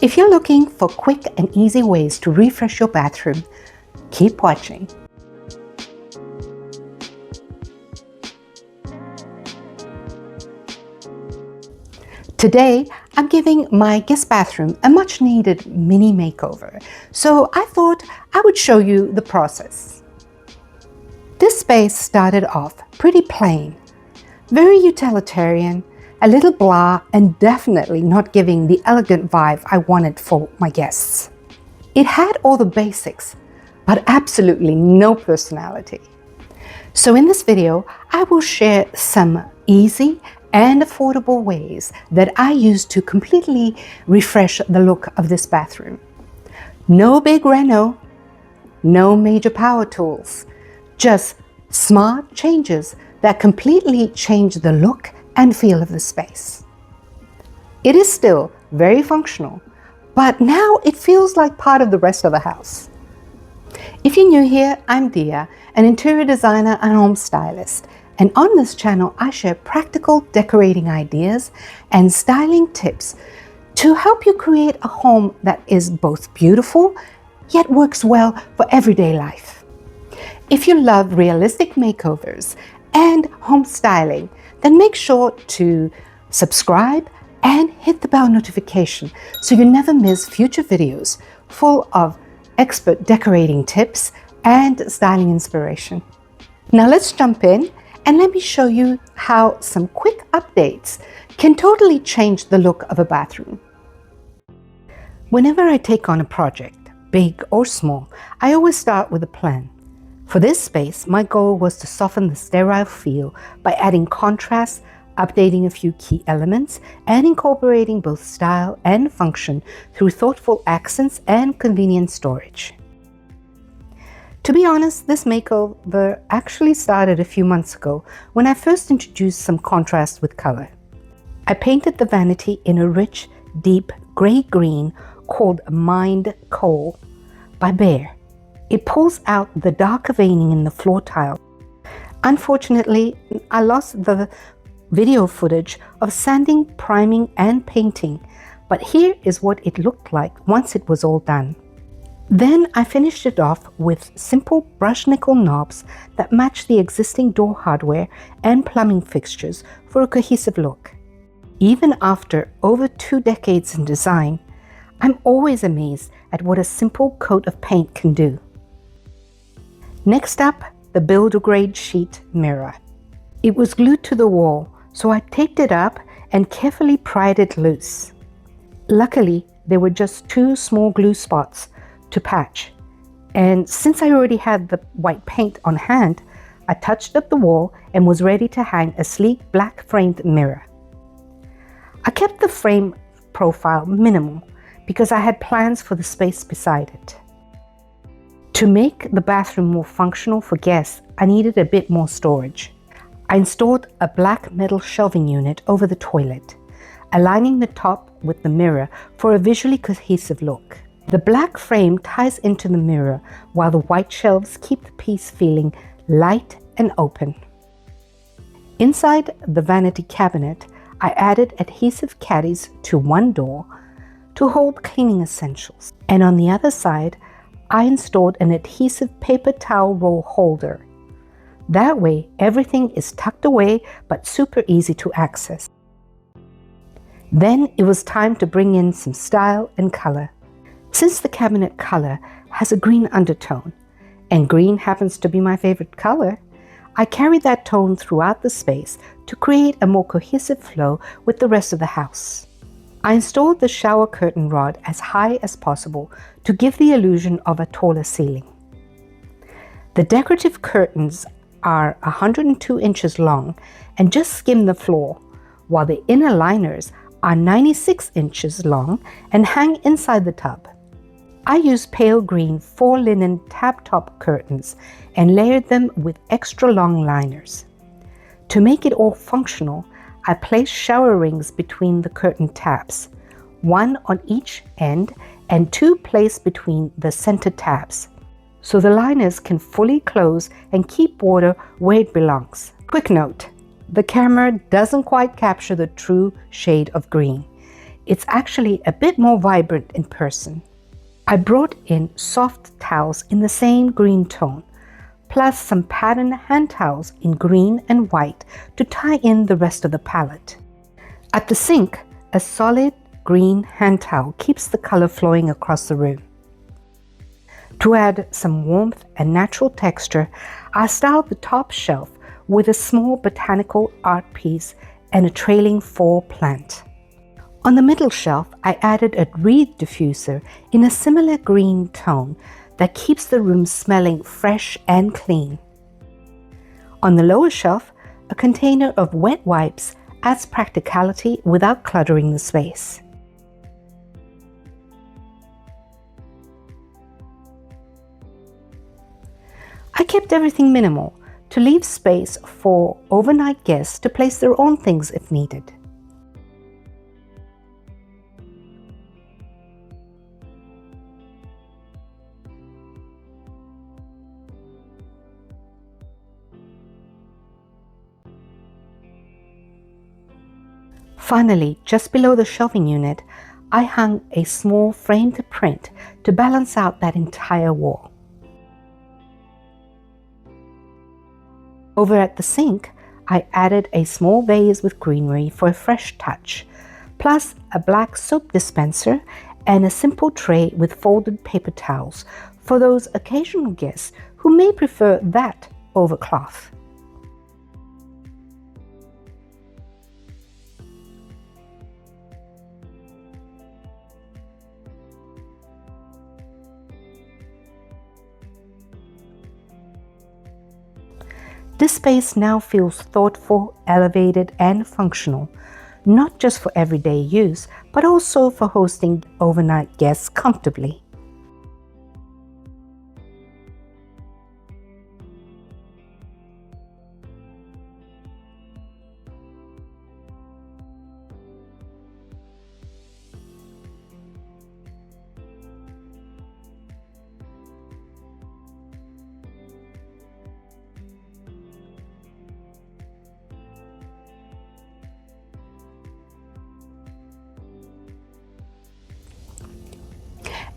If you're looking for quick and easy ways to refresh your bathroom, keep watching. Today, I'm giving my guest bathroom a much needed mini makeover, so I thought I would show you the process. This space started off pretty plain, very utilitarian, a little blah, and definitely not giving the elegant vibe I wanted for my guests. It had all the basics, but absolutely no personality. So in this video, I will share some easy and affordable ways that I use to completely refresh the look of this bathroom. No big reno, no major power tools, just smart changes that completely change the look and feel of the space. It is still very functional, but now it feels like part of the rest of the house. If you're new here, I'm Dia, an interior designer and home stylist, and on this channel I share practical decorating ideas and styling tips to help you create a home that is both beautiful yet works well for everyday life. If you love realistic makeovers and home styling, then make sure to subscribe and hit the bell notification so you never miss future videos full of expert decorating tips and styling inspiration. Now let's jump in and let me show you how some quick updates can totally change the look of a bathroom. Whenever I take on a project, big or small, I always start with a plan. For this space, my goal was to soften the sterile feel by adding contrast, updating a few key elements, and incorporating both style and function through thoughtful accents and convenient storage. To be honest, this makeover actually started a few months ago when I first introduced some contrast with color. I painted the vanity in a rich, deep gray-green called Mined Coal by Behr. It pulls out the darker veining in the floor tile. Unfortunately, I lost the video footage of sanding, priming, and painting, but here is what it looked like once it was all done. Then I finished it off with simple brushed nickel knobs that match the existing door hardware and plumbing fixtures for a cohesive look. Even after over 2 decades in design, I'm always amazed at what a simple coat of paint can do. Next up, the builder-grade sheet mirror. It was glued to the wall, so I taped it up and carefully pried it loose. Luckily, there were just 2 small glue spots to patch, and since I already had the white paint on hand, I touched up the wall and was ready to hang a sleek black framed mirror. I kept the frame profile minimal because I had plans for the space beside it. To make the bathroom more functional for guests, I needed a bit more storage. I installed a black metal shelving unit over the toilet, aligning the top with the mirror for a visually cohesive look. The black frame ties into the mirror while the white shelves keep the piece feeling light and open. Inside the vanity cabinet, I added adhesive caddies to one door to hold cleaning essentials, and on the other side, I installed an adhesive paper towel roll holder. That way, everything is tucked away but super easy to access. Then it was time to bring in some style and color. Since the cabinet color has a green undertone, and green happens to be my favorite color, I carried that tone throughout the space to create a more cohesive flow with the rest of the house. I installed the shower curtain rod as high as possible to give the illusion of a taller ceiling. The decorative curtains are 102 inches long and just skim the floor, while the inner liners are 96 inches long and hang inside the tub. I used pale green 4 linen tab-top curtains and layered them with extra long liners. To make it all functional, I placed shower rings between the curtain tabs, 1 on each end and 2 placed between the center tabs, so the liners can fully close and keep water where it belongs. Quick note, the camera doesn't quite capture the true shade of green. It's actually a bit more vibrant in person. I brought in soft towels in the same green tone, plus some pattern hand towels in green and white to tie in the rest of the palette. At the sink, a solid green hand towel keeps the color flowing across the room. To add some warmth and natural texture, I styled the top shelf with a small botanical art piece and a trailing fall plant. On the middle shelf, I added a reed diffuser in a similar green tone that keeps the room smelling fresh and clean. On the lower shelf, a container of wet wipes adds practicality without cluttering the space. I kept everything minimal to leave space for overnight guests to place their own things if needed. Finally, just below the shelving unit, I hung a small framed print to balance out that entire wall. Over at the sink, I added a small vase with greenery for a fresh touch, plus a black soap dispenser and a simple tray with folded paper towels for those occasional guests who may prefer that over cloth. This space now feels thoughtful, elevated, and functional, not just for everyday use, but also for hosting overnight guests comfortably.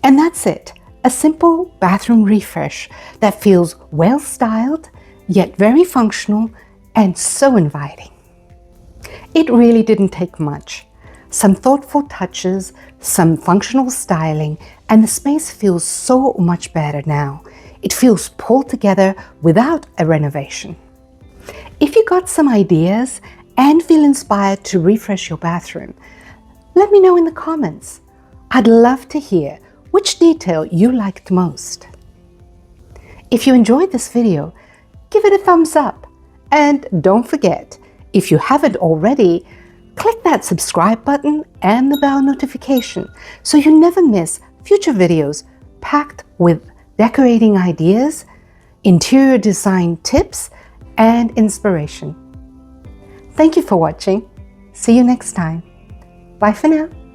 And that's it, a simple bathroom refresh that feels well styled, yet very functional and so inviting. It really didn't take much. Some thoughtful touches, some functional styling, and the space feels so much better now. It feels pulled together without a renovation. If you got some ideas and feel inspired to refresh your bathroom, let me know in the comments. I'd love to hear which detail you liked most. If you enjoyed this video, give it a thumbs up. And don't forget, if you haven't already, click that subscribe button and the bell notification so you never miss future videos packed with decorating ideas, interior design tips, and inspiration. Thank you for watching. See you next time. Bye for now.